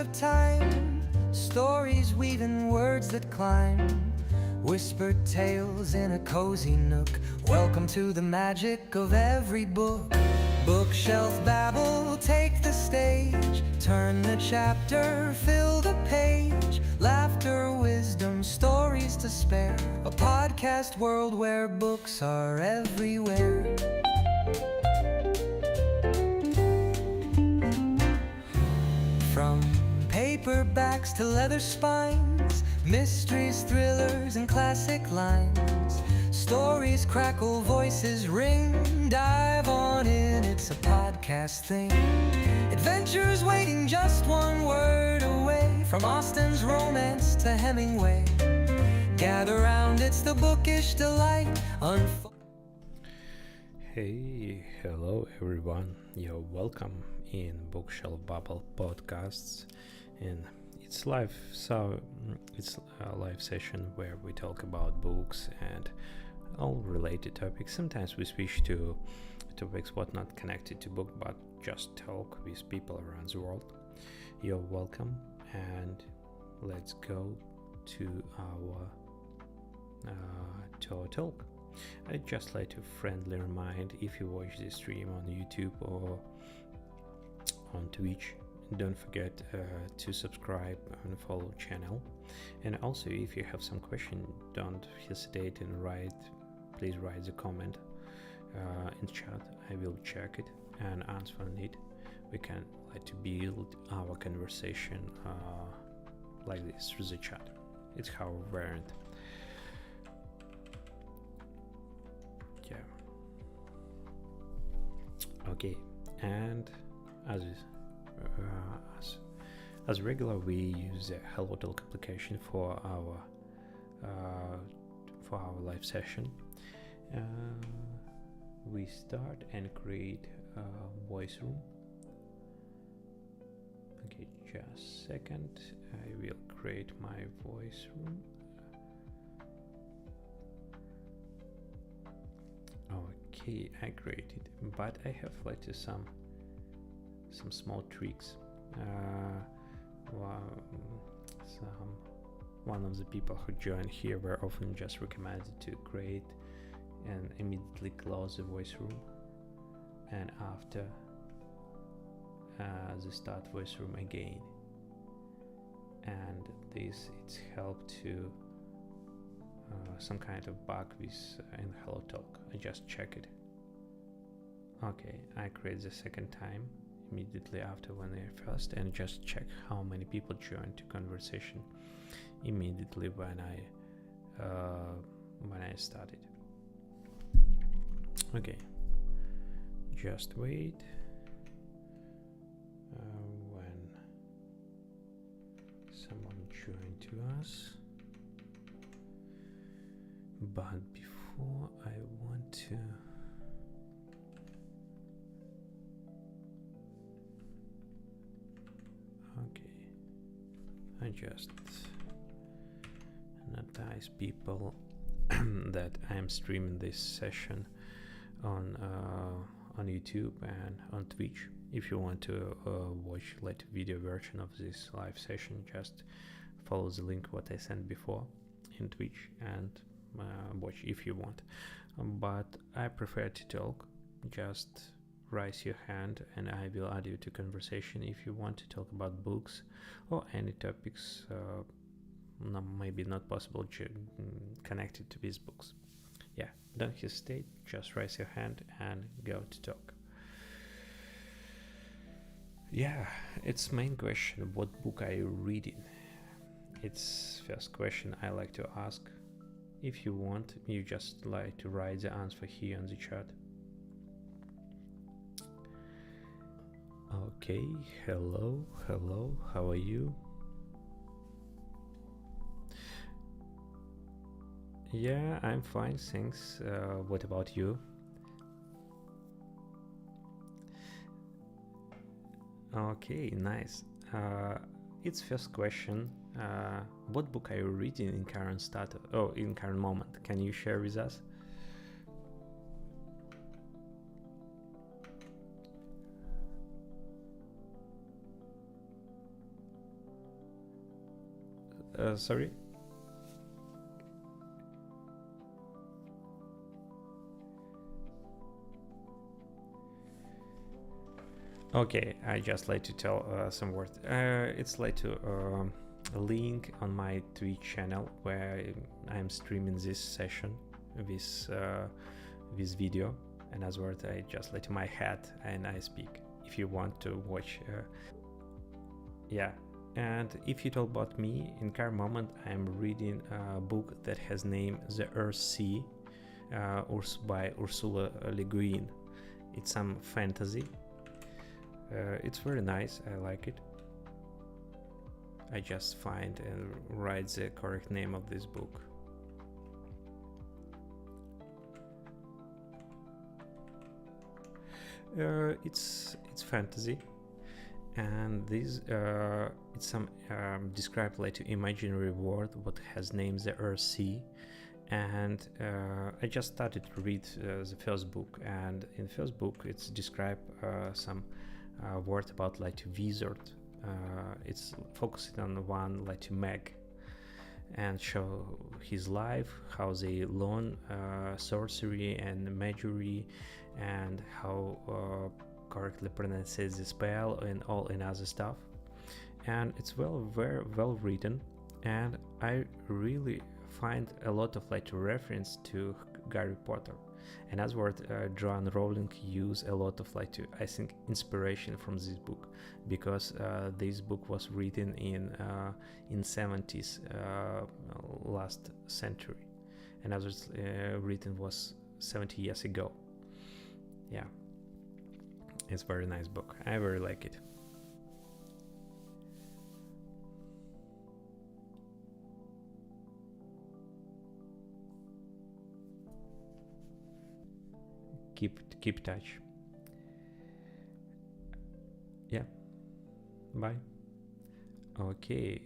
of time, stories weaving words that climb, whispered tales in a cozy nook. Welcome to the magic of every book. Bookshelf Babble, take the stage, turn the chapter, fill the page. Laughter, wisdom, stories to spare, a podcast world where books are everywhere. From paperbacks to leather spines, mysteries, thrillers, and classic lines. Stories crackle, voices ring, dive on in, it's a podcast thing. Adventures waiting just one word away, from Austen's romance to Hemingway. Gather round, it's the bookish delight. Hey, hello everyone. You're welcome in Bookshelf Babble podcasts, and it's live. So it's a live session where we talk about books and all related topics. Sometimes we switch to topics what not connected to book, but just talk with people around the world. You're welcome, and let's go to our talk. I'd just like to friendly remind, if you watch this stream on YouTube or on Twitch, don't forget to subscribe and follow channel. And also, if you have some question, don't hesitate and please write the comment in chat. I will check it and answer on it. We can like to build our conversation like this through the chat. It's our variant. Yeah. Okay, and as regular, we use the HelloTalk application for our live session. We start and create a voice room. Okay, just a second. I will create my voice room. Okay, I created, but I have like some small tricks. One of the people who join here were often just recommended to create and immediately close the voice room, and after the start voice room again, and this it's helped to some kind of bug with in HelloTalk. I just check it. Okay, I create the second time immediately after when I first, and just check how many people joined to conversation immediately when I started. Okay, just wait when someone joined to us. But before I want to I just notice people that I am streaming this session on YouTube and on Twitch. If you want to watch like video version of this live session, just follow the link what I sent before in Twitch and watch if you want. But I prefer to talk. Just raise your hand and I will add you to conversation if you want to talk about books or any topics maybe not possible connected to these books. Yeah, don't hesitate, just raise your hand and go to talk. Yeah, it's main question, what book are you reading? It's first question I like to ask. If you want, you just like to write the answer here in the chat. Okay, hello, how are you? Yeah, I'm fine, thanks. What about you? Okay, nice. It's first question. What book are you reading in current status? Oh, in current moment. Can you share with us? Sorry. Okay, I just like to tell some words. It's like to link on my Twitch channel where I'm streaming this session, this video, and as well I just let my hat and I speak. If you want to watch, yeah. And if you talk about me, in current moment I'm reading a book that has name The Earth Sea, by Ursula Le Guin. It's some fantasy. It's very nice. I like it. I just find and write the correct name of this book. It's fantasy, and this it's some described like to imaginary world what has named the Earth Sea. And I just started to read the first book, and in the first book it's described some word about like to wizard. It's focusing on one like to Meg, and show his life, how they learn sorcery and magic, and how correctly pronounce the spell and all and other stuff. And it's very well written, and I really find a lot of like reference to Harry Potter. And as well, Joanne Rowling used a lot of like to, I think, inspiration from this book, because this book was written in 70s, last century, and as was written was 70 years ago. Yeah, it's a very nice book. I very like it. Keep touch. Yeah, bye. Okay,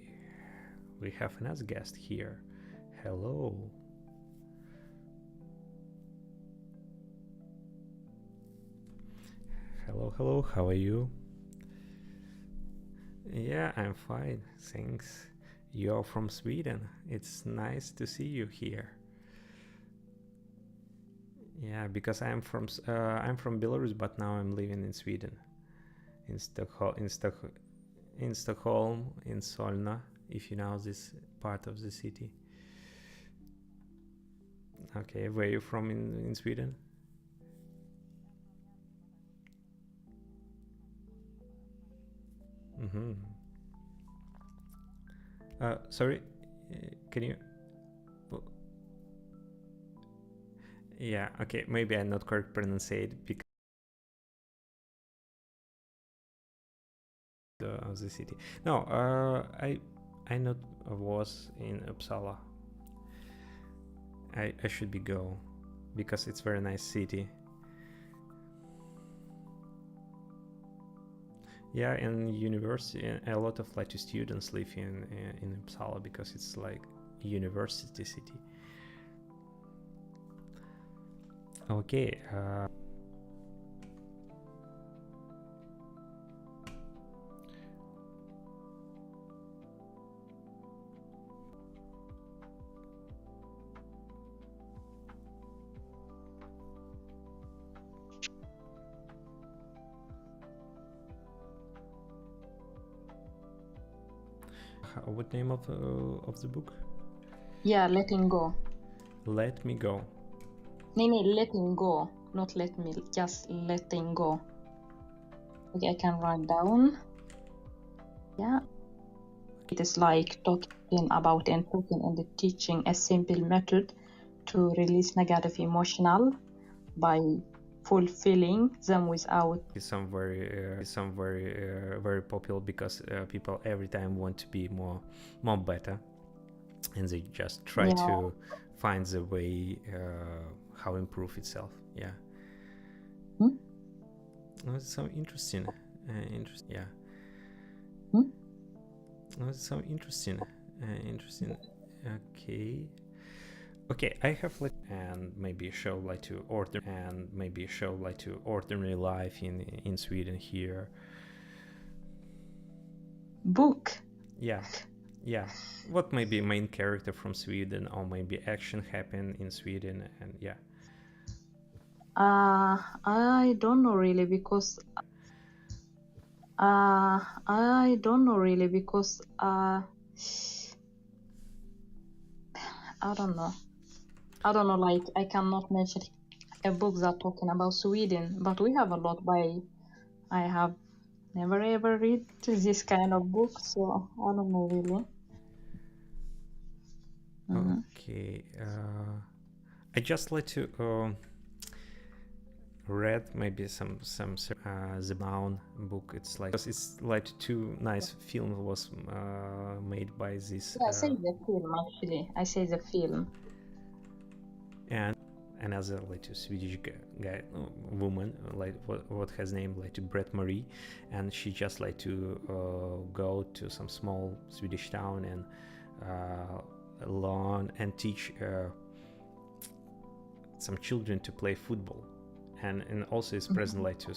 we have another guest here. Hello. Hello, how are you? Yeah, I'm fine, thanks. You're from Sweden. It's nice to see you here. Yeah, because I'm from Belarus, but now I'm living in Sweden, in Stockholm, in Solna, if you know this part of the city. Okay, where are you from in Sweden? Mm-hmm. Sorry, can you? Yeah, okay, maybe I'm not correct pronounce it because of the city. No, I not was in Uppsala. I should be go because it's very nice city. Yeah, and university, a lot of like students live in Uppsala because it's like university city. Okay. What name of the book? Yeah, letting go. Let Me Go. No, letting go, not let me, just letting go. Okay, I can write down. Yeah. It is like talking about and talking and teaching a simple method to release negative emotional by fulfilling them without. It's some very popular because people every time want to be more better, and they just try to find the way how improve itself. Yeah. Oh, it's so interesting. Yeah. Oh, it's so interesting. Okay, I have like and maybe show like to ordinary life in Sweden here. Book. Yeah, yeah, what may be main character from Sweden, or maybe action happen in Sweden, and yeah. I don't know really because I don't know really because I don't know. I don't know, like I cannot mention a book that talking about Sweden, but we have a lot by I have never ever read this kind of book, so I don't know really. Mhm. Okay, I just like to read maybe some the Noun book. It's like, because it's like two nice film was made by this Yeah, I say the film actually. I say the film. and another like a Swedish guy woman, like what has name like to Brett Marie, and she just like to go to some small Swedish town and learn and teach some children to play football, and also it's present like to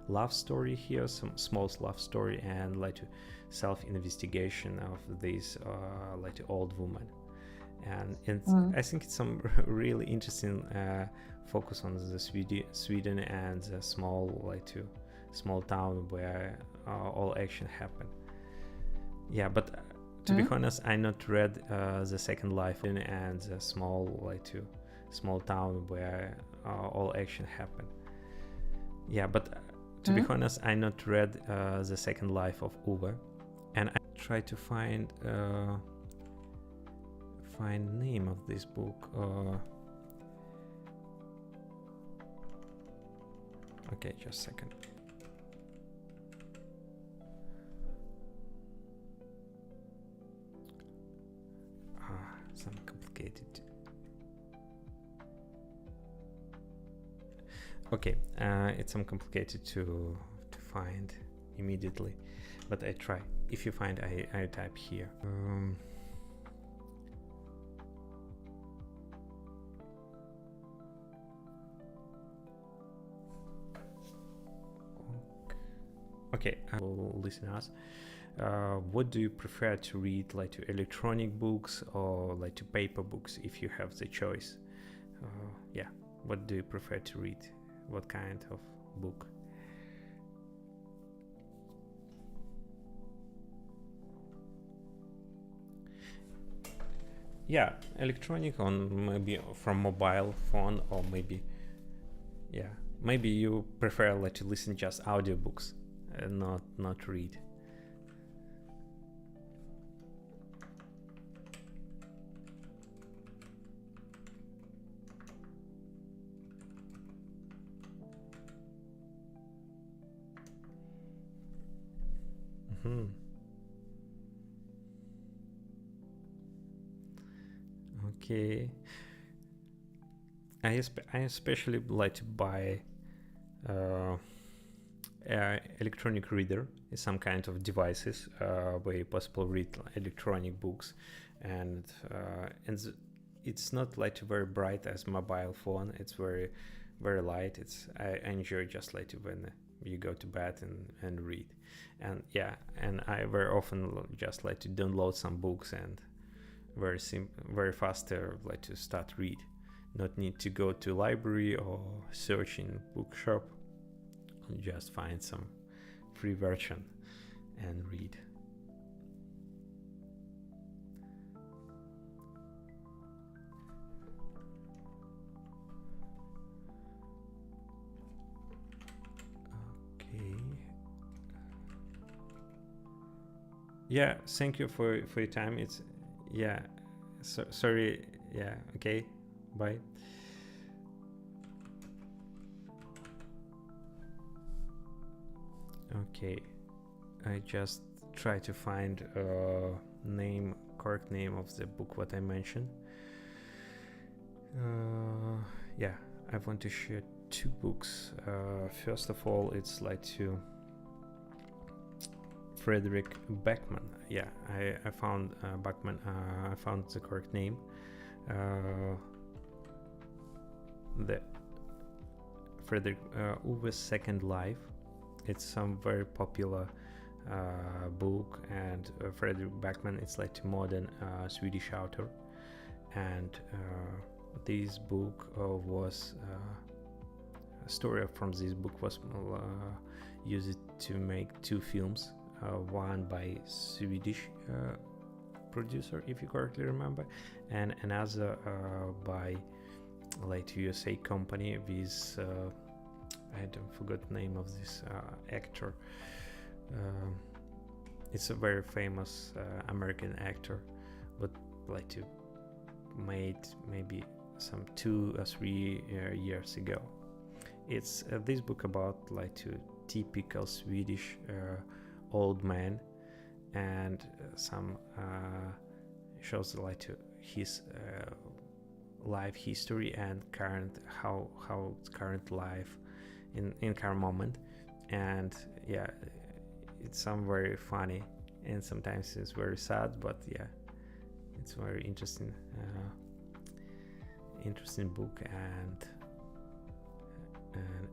love story here, some small love story, and like to self-investigation of this like to old woman, and I think it's some really interesting focus on the Sweden and the small like to small town where all action happen. Yeah, but to be honest, I not read the Second Life and the small like to small town where all action happen. Yeah, but to be honest, I not read the Second Life of Uwe, and I try to find name of this book. Okay, just a second. Some complicated. Okay, it's some complicated to find immediately, but I try. If you find, I type here. Okay, listeners, what do you prefer to read, like to electronic books or like to paper books, if you have the choice? Yeah, what do you prefer to read? What kind of book? Yeah, electronic on maybe from mobile phone, or maybe, yeah, maybe you prefer like to listen just audiobooks and not read. Okay. I especially like to buy electronic reader, some kind of devices where you possible read electronic books, and it's not like very bright as mobile phone. It's very light. I enjoy just like to when you go to bed and read, and yeah, and I very often just like to download some books and very fast like to start read, not need to go to library or search in bookshop, just find some free version and read. Okay, yeah, thank you for your time. It's, yeah, sorry, yeah, okay, bye. Okay, I just try to find correct name of the book what I mentioned. Yeah, I want to share two books. First of all, it's like to Frederick Beckman. Yeah, I found Beckman. I found the correct name. The Frederick Uwe's Second Life. It's some very popular book, and Fredrik Backman, it's like a modern Swedish author, and this book was a story from this book was used to make two films, one by Swedish producer, if you correctly remember, and another by like USA company with I don't forget the name of this actor. It's a very famous American actor, but like to made maybe some 2 or 3 years ago. It's this book about like to typical Swedish old man, and some shows like to his life history and how current life in current moment. And yeah, it's some very funny, and sometimes it's very sad, but yeah, it's very interesting book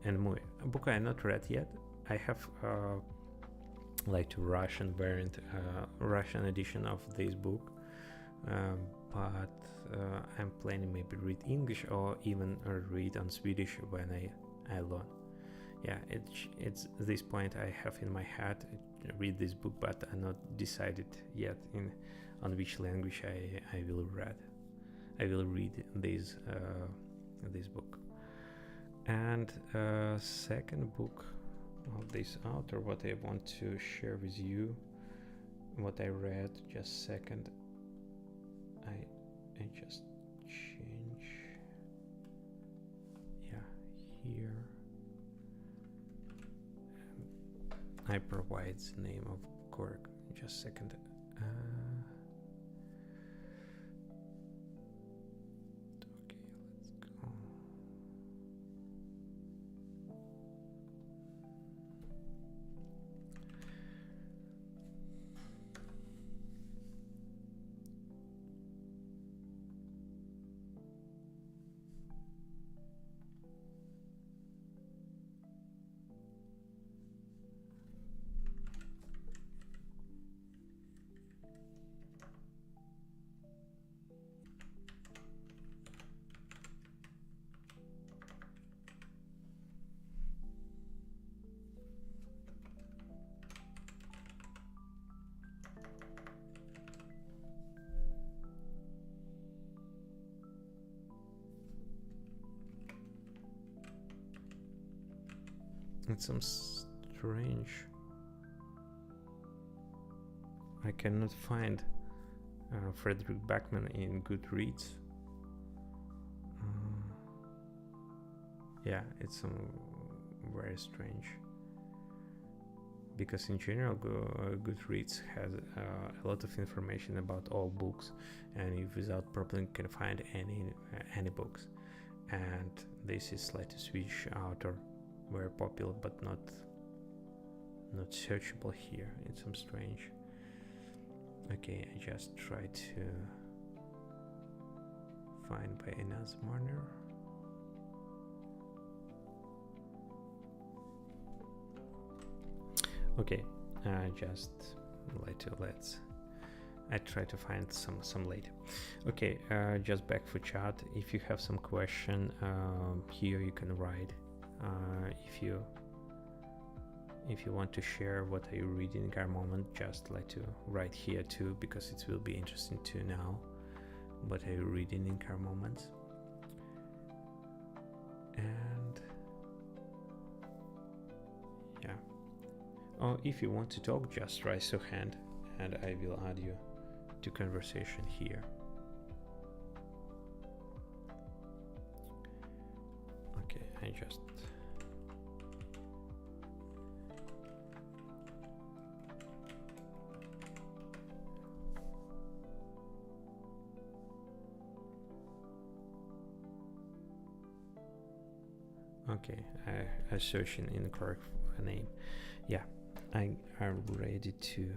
and movie. A book I not read yet. I have like a Russian variant, Russian edition of this book, but I'm planning maybe read English or even read on Swedish when I learn. Yeah, it's this point I have in my head read this book, but I'm not decided yet on which language I will read. I will read this book. And second book of this author, what I want to share with you, what I read. Just a second. I just change. Yeah, here. I provide the name of correct. Just a second. Okay, let's go. It's some strange. I cannot find Fredrik Backman in Goodreads. Yeah, it's some very strange. Because in general, Goodreads has a lot of information about all books, and you without problem can find any books. And this is like a Swedish author, very popular, but not searchable here. It's some strange. Okay, I just try to find by another manner. Okay, just let's. I try to find some later. Okay, just back for chat. If you have some question, here you can write. If you want to share what are you reading in current moment, just like to write here too, because it will be interesting to know what are you reading in current moments. And yeah, or if you want to talk, just raise your hand and I will add you to conversation here. Okay, I just okay, I search in incorrect name. Yeah, I'm ready to.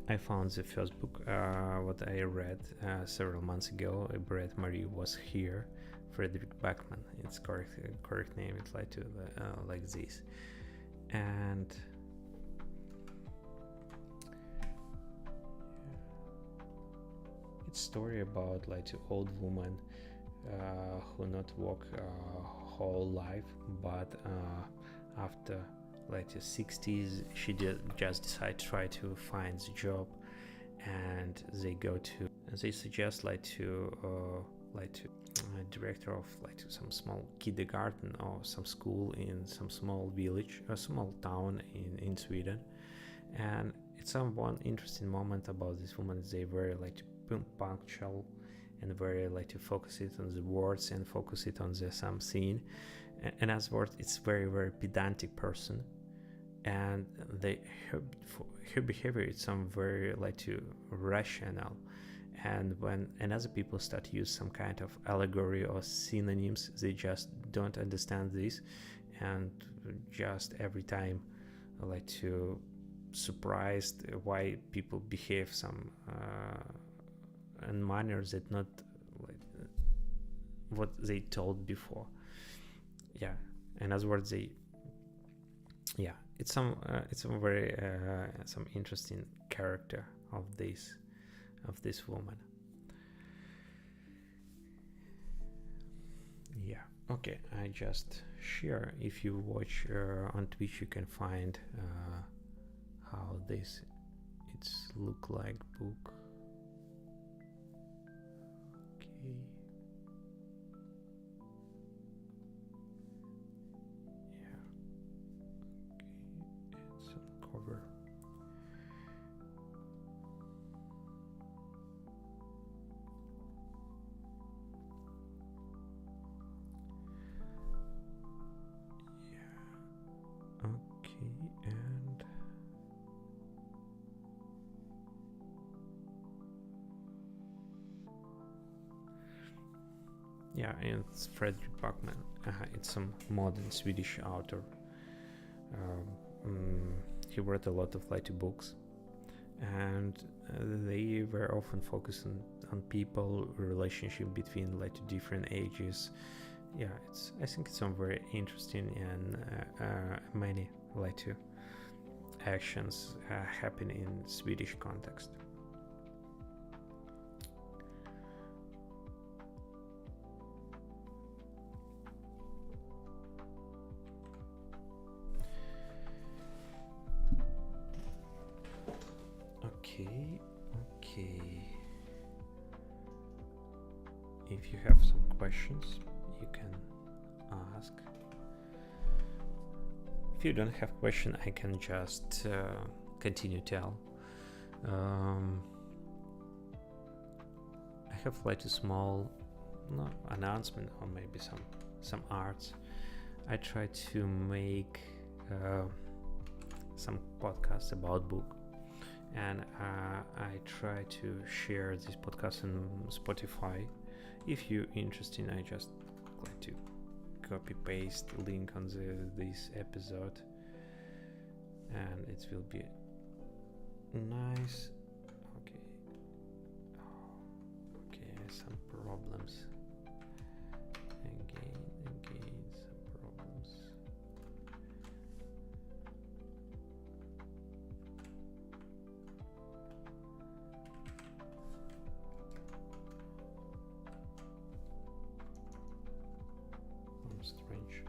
I found the first book what I read several months ago. Brett Marie was here. Fredrik Backman. It's correct name. It's like to like this, and it's story about like an old woman who not work whole life, but after like the 60s she just decide to try to find a job, and they suggest director of like some small kindergarten or some school in some small village, a small town in Sweden. And it's some one interesting moment about this woman. They very like punctual and very like to focus it on the words and focus it on the some scene. And as words, it's very very pedantic person, and her behavior is some very like to rational. And when another people start to use some kind of allegory or synonyms, they just don't understand this, and just every time like to surprised why people behave some in manners that not like what they told before. Yeah, in other words, it's some very some interesting character of this woman. Yeah, okay, I just share. If you watch on Twitch, you can find how this it's look like book. Okay. Yeah. Okay, and some cover. Yeah, and it's Fredrik Backman. It's some modern Swedish author. He wrote a lot of lighter books, and they very often focus on people, relationship between like different ages. Yeah, I think it's some very interesting, and many like actions happen in Swedish context. Okay. If you have some questions, you can ask. If you don't have question, I can just continue tell. I have like a small announcement, or maybe some arts. I try to make some podcasts about book, and I try to share this podcast on Spotify. If you're interested, I just like to copy paste link on this episode, and it will be nice. Okay, some problems again some problems. Strange.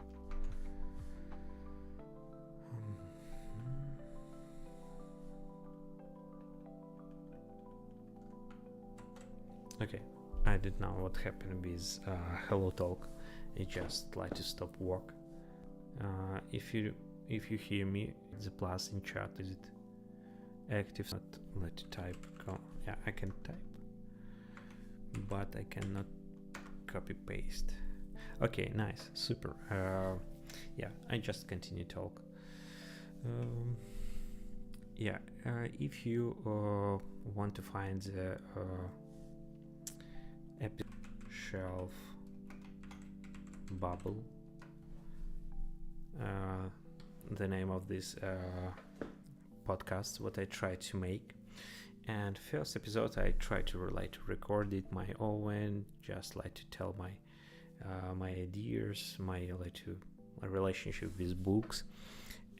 Okay, I didn't know what happened with Hello Talk. It just like to stop work. If you hear me, the plus in chat, is it active? Not let to type. Yeah, I can type, but I cannot copy paste. Okay, nice, super. Yeah, I just continue talk. If you want to find the Bookshelf Babble, the name of this podcast, what I try to make. And first episode, I try to record it my own, just like to tell my ideas, my relationship with books.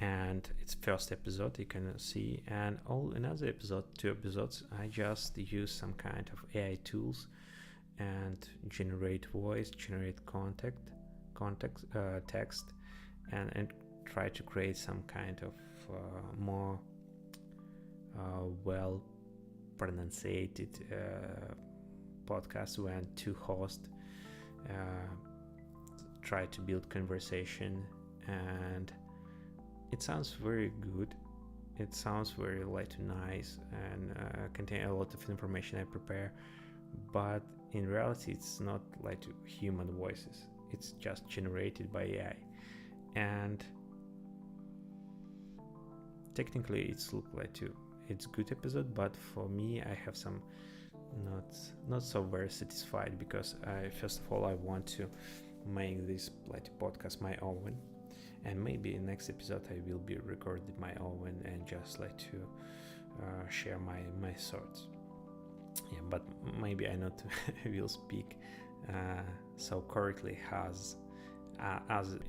and it's first episode you can see, and all another episode, 2 episodes, I just use some kind of AI tools and generate voice, generate text, and try to create some kind of more well pronunciated podcast when two hosts try to build conversation, and it sounds very good. It sounds very nice and contain a lot of information I prepare, but in reality it's not like human voices. It's just generated by AI, and technically it's it's good episode, but for me I have some not so very satisfied, because first of all I want to make this podcast my own, and maybe in next episode I will be recorded my own and just to share my thoughts. Yeah, but maybe I not will speak so correctly as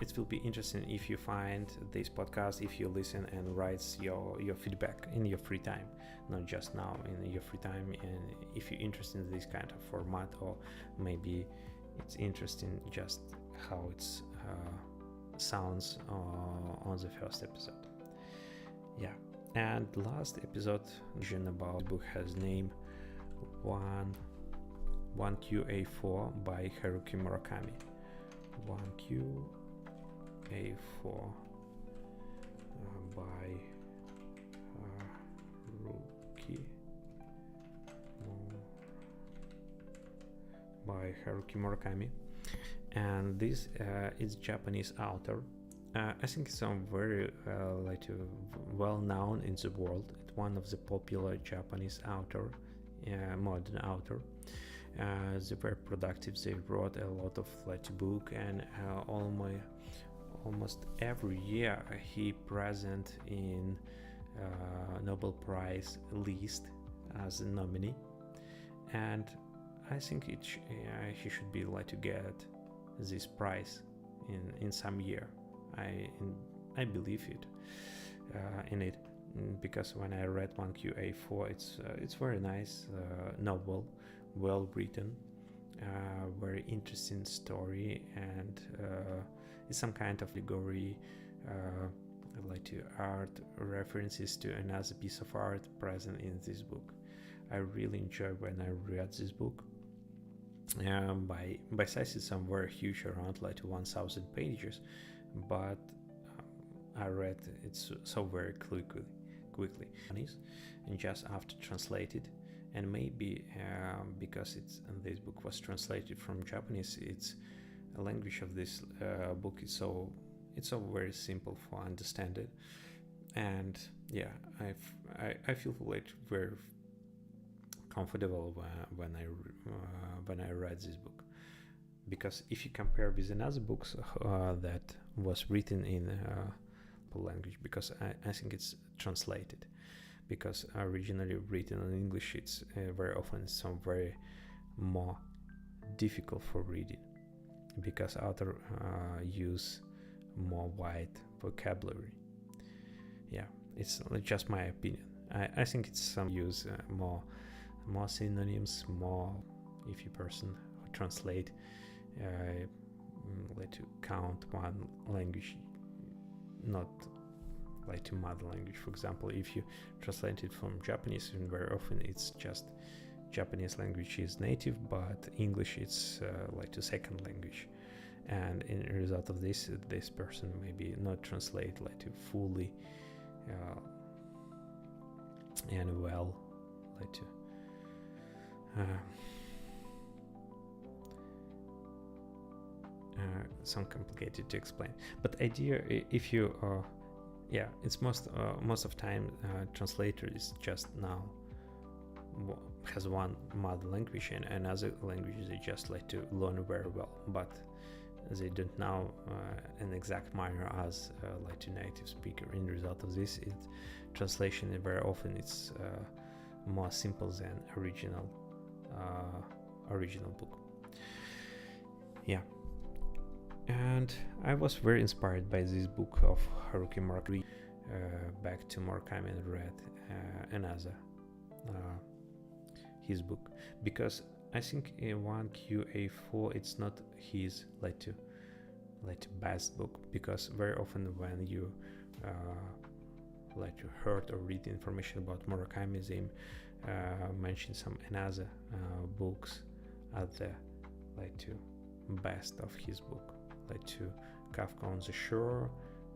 it will be interesting if you find this podcast, if you listen and write your feedback in your free time, not just now, in your free time, and if you're interested in this kind of format, or maybe it's interesting just how it's sounds on the first episode. Yeah, and last episode about the book has name 1QA4 by Haruki Murakami. 1QA4 by Haruki Murakami, and this is Japanese author. I think it's very well known in the world. It's one of the popular Japanese author, modern author. They're very productive. They wrote a lot of book, and almost every year he present in Nobel Prize list as a nominee, and I think he should be to get this prize in some year. I believe it in it, because when I read 1QA4, it's very nice novel, well written, very interesting story, and it's some kind of allegory to art, references to another piece of art present in this book. I really enjoyed when I read this book. By size it's somewhere huge, around 1000 pages, but I read it so very quickly, and just after translated, and maybe because this book was translated from Japanese, it's a language of this book is so very simple for understanding, and yeah, I feel very comfortable when I read this book, because if you compare with another books that was written in language, because I think it's translated, because originally written in English, it's very often some very more difficult for reading, because author use more wide vocabulary. Yeah, it's just my opinion. I think it's some use more synonyms, more if you person who translate to count one language, not to mother language. For example, if you translate it from Japanese, and very often it's just Japanese language is native, but English it's a second language, and in result of this person maybe not translate to fully and well to some complicated to explain, but idea, if you it's most of time translator is just now has one mother language, and another language they just to learn very well, but they don't know an exact manner as to native speaker. In result of this, translation very often it's more simple than original book. Yeah, and I was very inspired by this book of Haruki Murakami. back to Murakami and read another his book, because I think in 1QA4 it's not his like best book, because very often when you heard or read information about Murakami, they mention some another books at the best of his book, to Kafka on the Shore,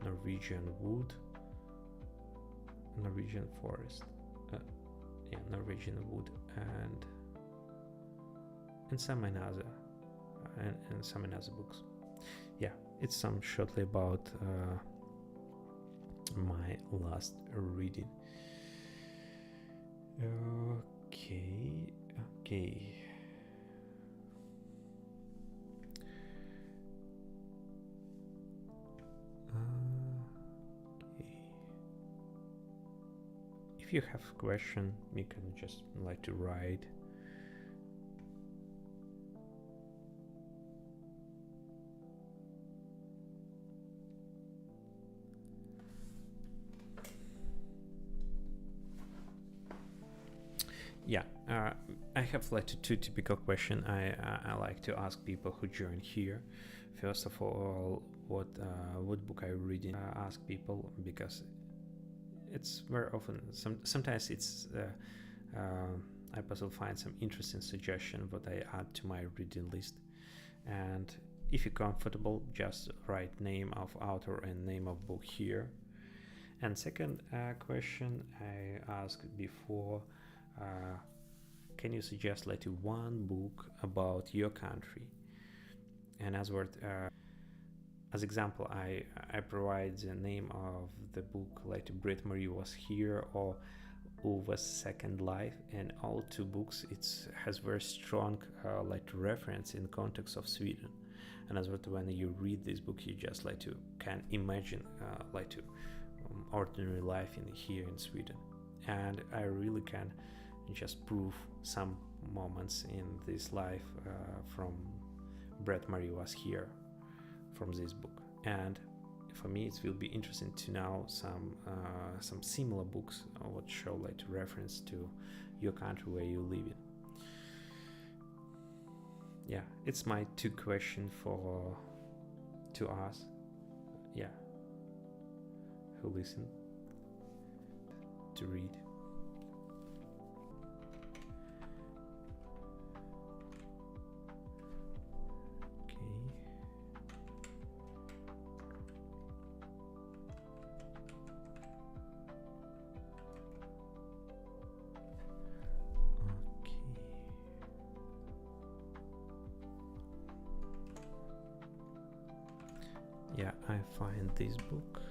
Norwegian Wood, Norwegian Forest, Norwegian Wood, and some another and some another books. Yeah, it's some shortly about my last reading. Okay. Okay. If you have a question, you can just to write. Yeah, I have two typical questions I like to ask people who join here. First of all, what book are you reading? Ask people, because it's very often sometimes it's I personally find some interesting suggestion what I add to my reading list. And if you're comfortable, just write name of author and name of book here. And second question I asked before, can you suggest one book about your country? And as example, I provide the name of the book Brit Marie Was Here or Uwe's Second Life, and all two books has very strong reference in context of Sweden. And as when you read this book, you just can imagine ordinary life here in Sweden. And I really can just prove some moments in this life from Bret Marie Was Here from this book. And for me it will be interesting to know some similar books what show reference to your country where you live in. Yeah, it's my two questions to ask, who listen to read. Yeah, I find this book.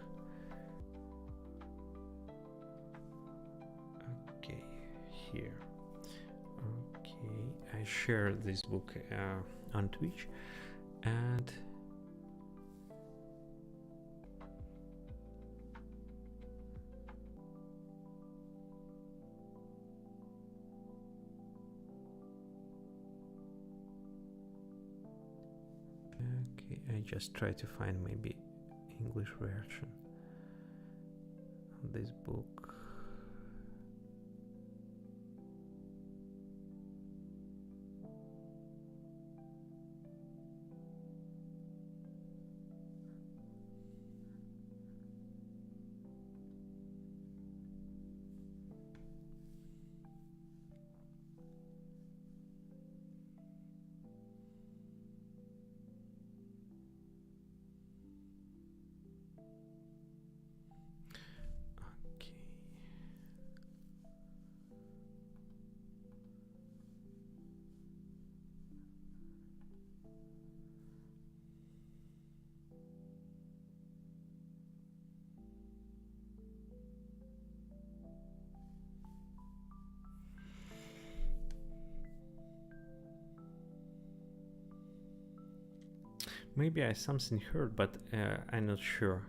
Okay, here. Okay, I share this book on Twitch, and okay, I just try to find maybe English version of this book. Maybe I something heard, but I'm not sure.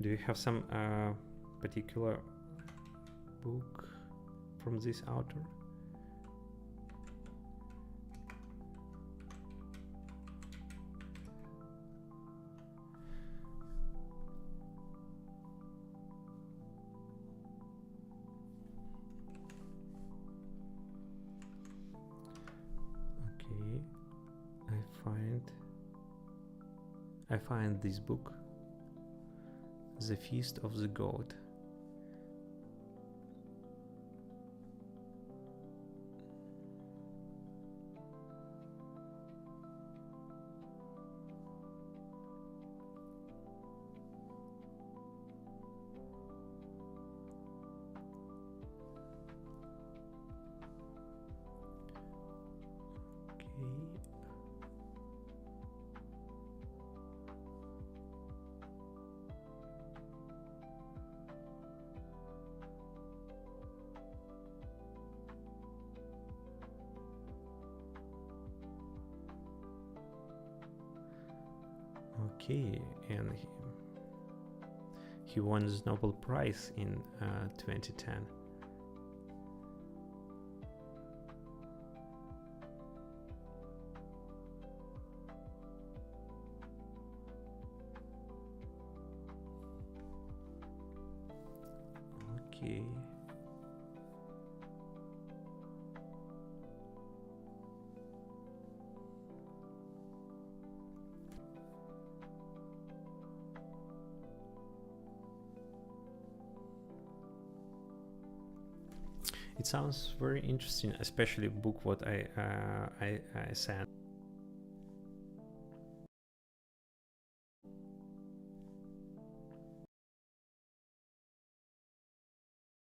Do you have some particular book from this author? find this book, The Feast of the Goat. Okay, and he won the Nobel Prize in 2010. Okay. It sounds very interesting, especially a book what I sent.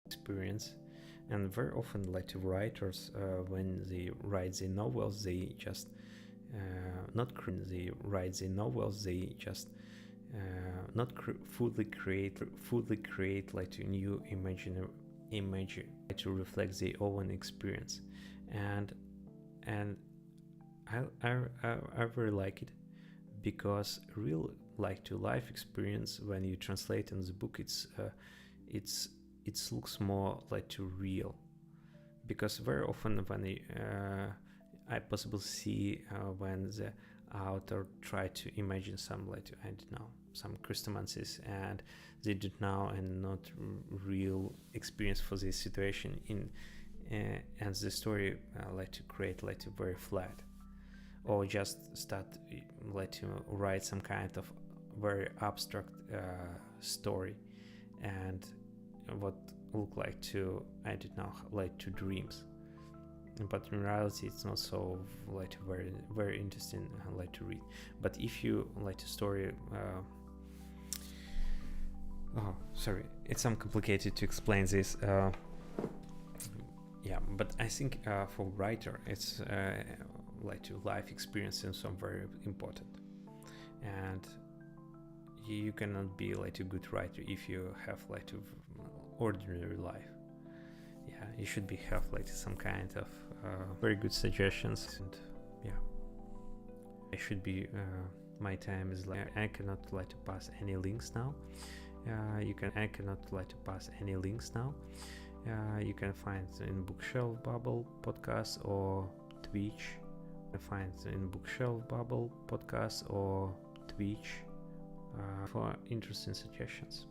Experience, and very often like to writers when they write the novels, they just not fully create like a new image to reflect their own experience, and I very like it, because real like to life experience, when you translate in the book, it looks more like to real, because very often when I possibly see when the author try to imagine some like I don't know some chrysomancies, and they did now and not real experience for this situation in and the story like to create like to very flat, or just start like to write some kind of very abstract story, and what look like to I don't know like to dreams, but in reality it's not so like very very interesting like to read. But if you like a story oh sorry, it's some complicated to explain this yeah, but I think for writer it's like to life experience and some very important, and you cannot be like a good writer if you have like to ordinary life. Yeah, you should be have like some kind of very good suggestions, and yeah, I should be my time is like I cannot like to pass any links now. I cannot like to pass any links now. You can find in Bookshelf Babble podcast or Twitch. You can find in Bookshelf Babble podcast or Twitch for interesting suggestions.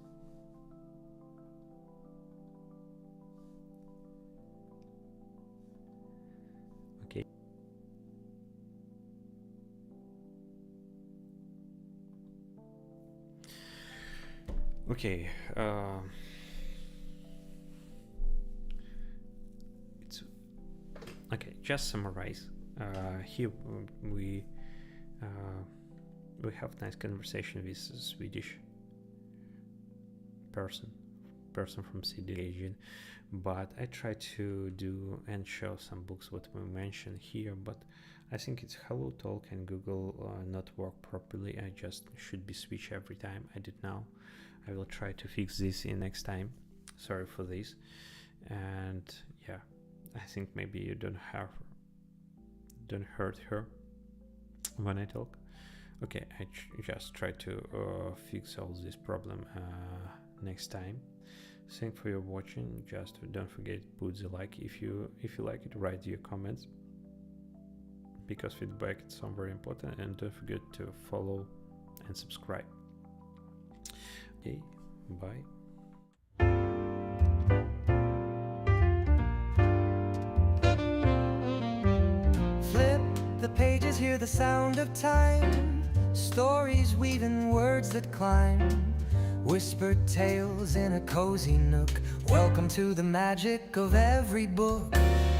Okay. Okay. It's okay. Just summarize. Here we have nice conversation with a Swedish person from Sweden region, but I try to do and show some books what we mentioned here, but I think it's Hello Talk and Google not work properly. I just should be switch every time. I did now. I will try to fix this in next time. Sorry for this. And yeah, I think maybe you don't hurt her when I talk. Okay, I just try to fix all this problem next time. Thanks for your watching. Just don't forget put the like if you like it. Write your comments, because feedback is so very important, and don't forget to follow and subscribe. Okay, bye. Flip the pages. ears hear the sound of time, stories weaving words that climb, whispered tales in a cozy nook. Welcome to the magic of every book.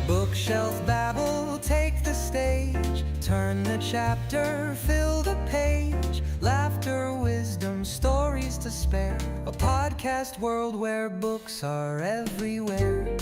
Bookshelf Babble, take the stage, turn the chapter, fill the page. Laughter, wisdom, stories to spare. A podcast world where books are everywhere.